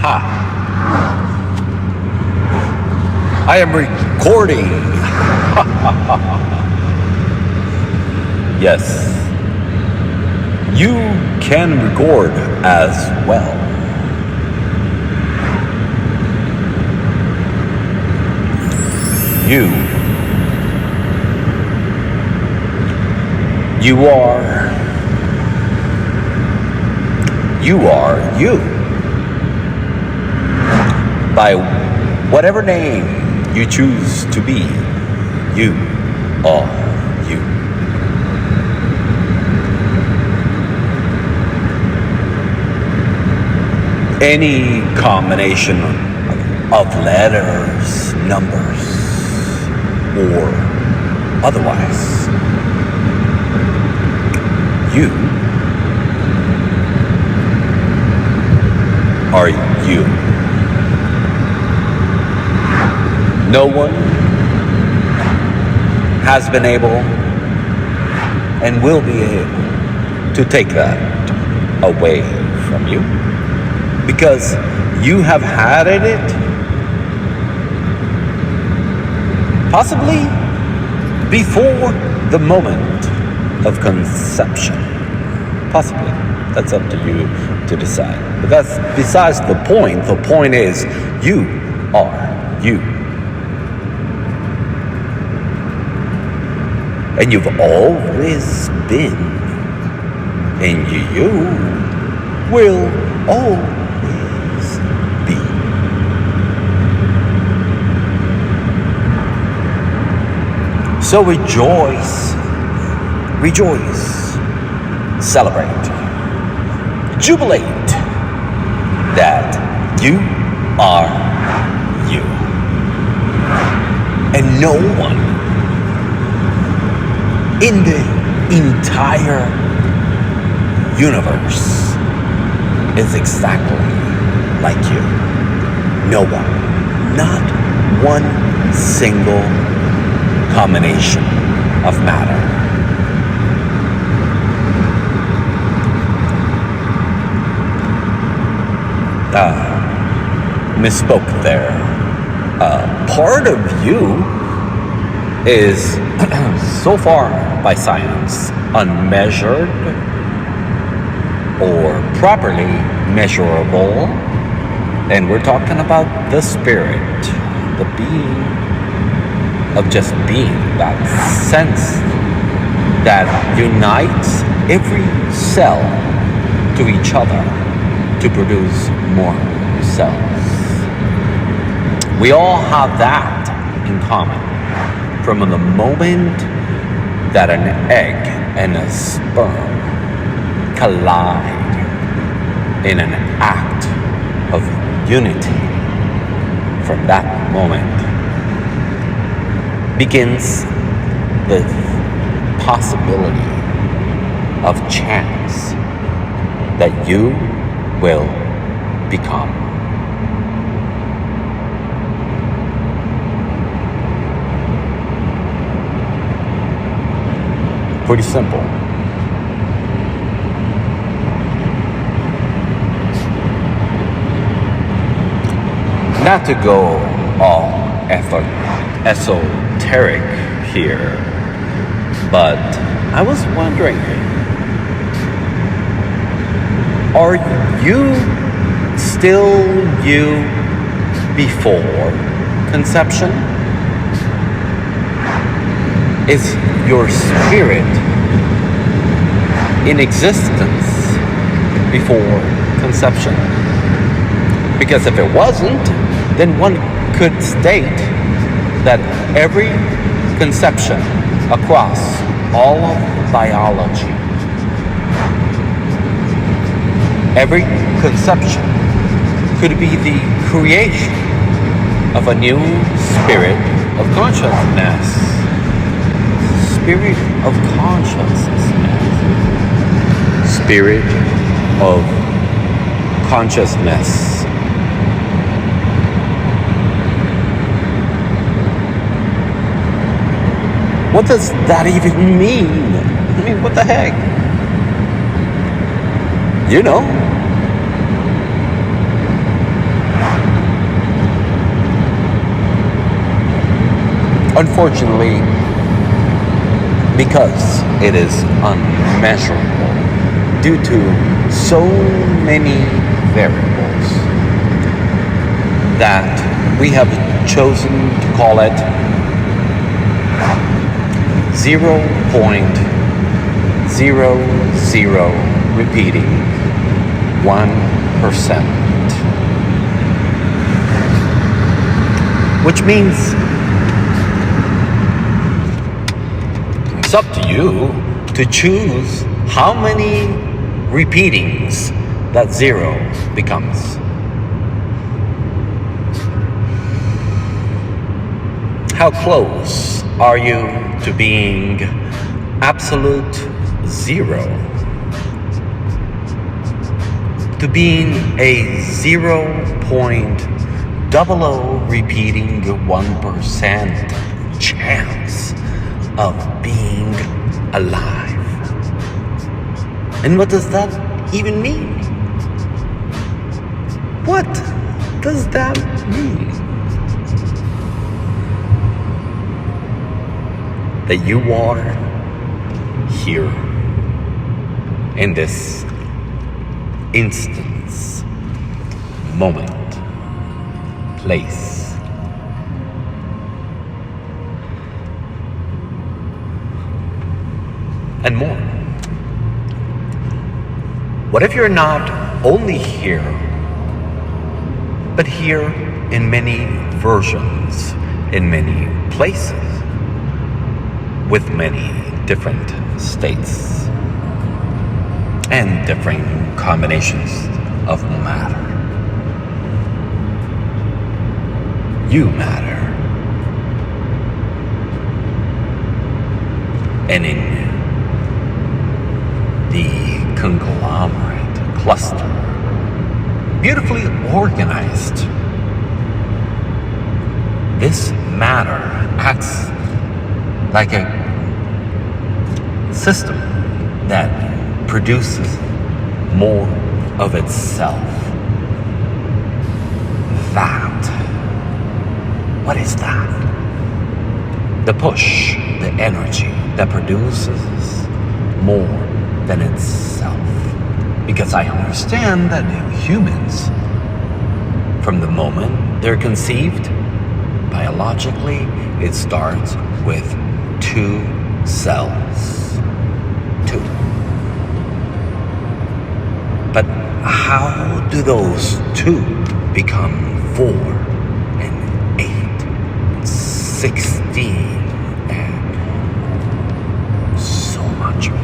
Ha! I am recording! Yes. You can record as well. You are you. By whatever name you choose to be, you are you. Any combination of letters, numbers, or otherwise, you are you. No one has been able and will be able to take that away from you, because you have had it possibly before the moment of conception. Possibly. That's up to you to decide. But that's besides the point. The point is, you are you. And you've always been. And you will always be. So rejoice. Rejoice. Celebrate. Jubilate that you are you. And no one in the entire universe is exactly like you. No one. Not one single combination of matter. Misspoke there. Part of you is so far by science unmeasured or properly measurable, and we're talking about the spirit, the being of just being, that sense that unites every cell to each other to produce more cells. We all have that in common. From the moment that an egg and a sperm collide in an act of unity, from that moment begins the possibility of chance that you will become. Pretty simple. Not to go all esoteric here, but I was wondering, are you still you before conception? Is your spirit in existence before conception? Because if it wasn't, then one could state that every conception across all of biology, every conception could be the creation of a new spirit of consciousness. Spirit of consciousness. Spirit of consciousness. What does that even mean? I mean, what the heck? You know. unfortunately, because it is unmeasurable due to so many variables that we have chosen to call it 0.00 repeating 1%. Which means it's up to you to choose how many repeatings that zero becomes. How close are you to being absolute zero? To being a 0.00 repeating 1% chance of being alive. And what does that even mean? What does that mean? That you are here in this instance, moment, place. And more. What if you're not only here, but here in many versions, in many places, with many different states and different combinations of matter? You matter. And in the conglomerate cluster, beautifully organized, this matter acts like a system that produces more of itself. That. What is that? The push, the energy that produces more than itself. Because I understand that humans, from the moment they're conceived, biologically, it starts with 2 cells. 2. But how do those 2 become 4 and 8, 16, and so much more?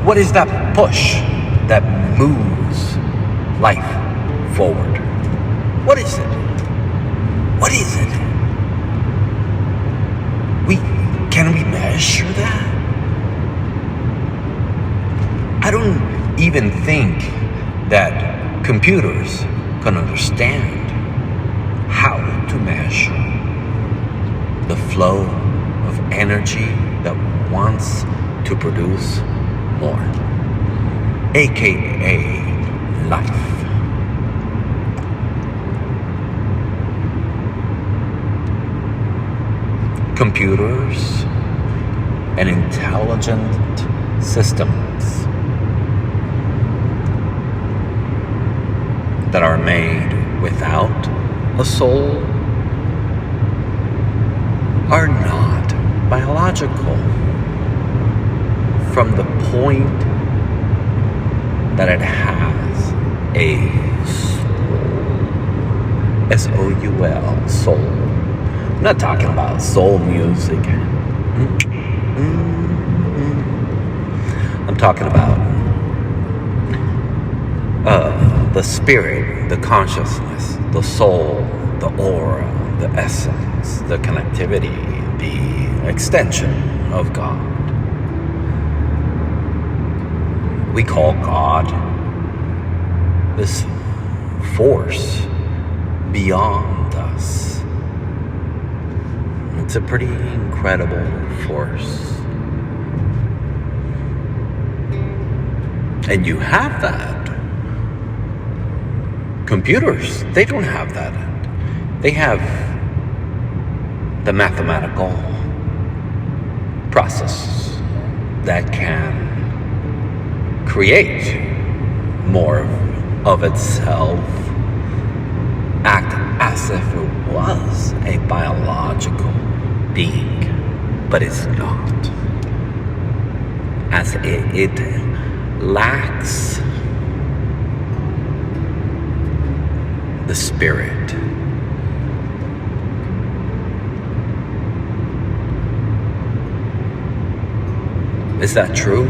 What is that push that moves life forward? What is it? What is it? Can we measure that? I don't even think that computers can understand how to measure the flow of energy that wants to produce more, aka life. Computers and intelligent systems that are made without a soul are not biological from the point that it has a soul. S-O-U-L, soul. I'm not talking about soul music. I'm talking about the spirit, the consciousness, the soul, the aura, the essence, the connectivity, the extension of God. We call God this force beyond us. It's a pretty incredible force. And you have that computers, they don't have that. They have the mathematical process that can create more of itself, act as if it was a biological being, but it's not, as it lacks the spirit. Is that true?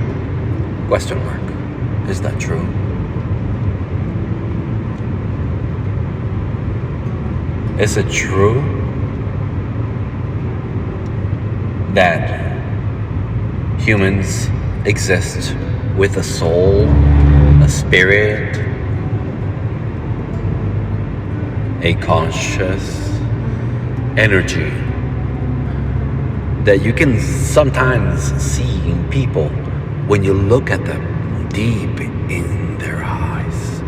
Question mark. Is that true? Is it true that humans exist with a soul, a spirit, a conscious energy that you can sometimes see in people when you look at them deep in their eyes?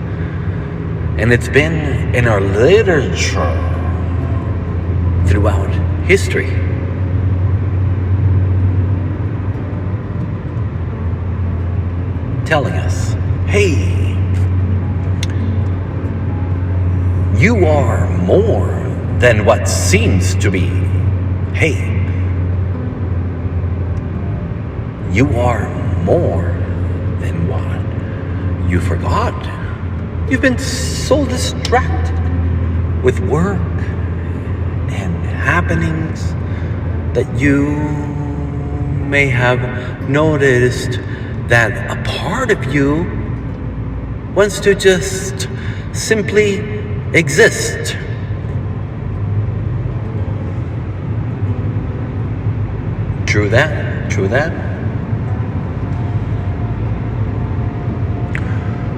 And it's been in our literature throughout history. Telling us, hey, you are more than what seems to be. Hey, you are more than what you forgot. You've been so distracted with work and happenings that you may have noticed that a part of you wants to just simply exist. True that? True that?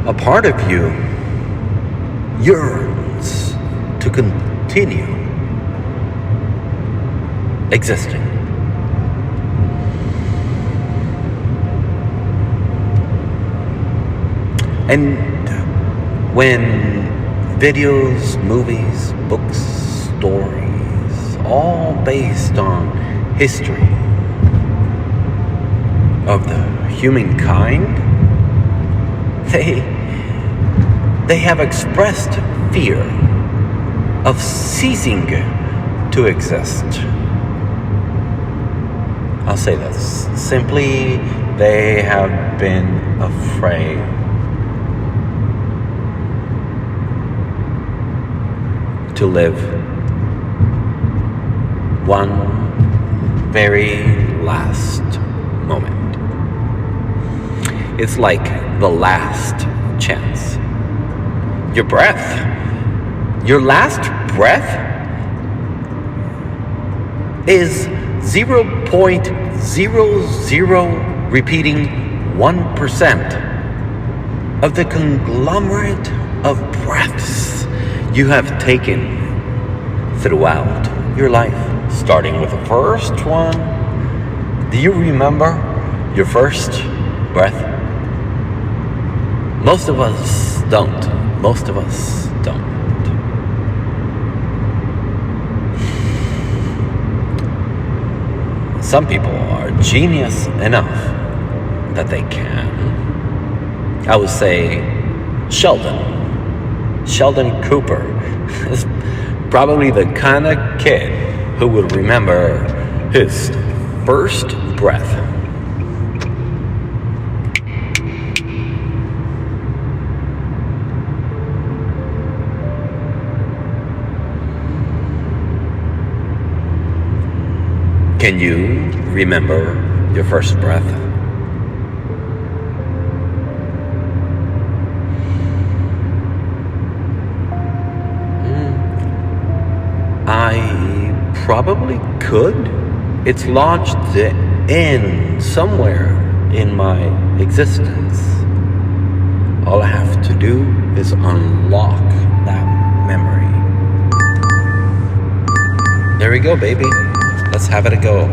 A part of you yearns to continue existing. And when videos, movies, books, stories, all based on history of the humankind, they have expressed fear of ceasing to exist. I'll say this simply, they have been afraid to live one very last moment. It's like the last chance. Your breath, your last breath is 0.00 repeating 1% of the conglomerate of breaths you have taken throughout your life, starting with the first one. Do you remember your first breath? Most of us don't. Most of us don't. Some people are genius enough that they can. I would say Sheldon Cooper is probably the kind of kid who would remember his first breath. Can you remember your first breath? I probably could. It's lodged in somewhere in my existence. All I have to do is unlock that memory. There we go, baby. Let's have it a go.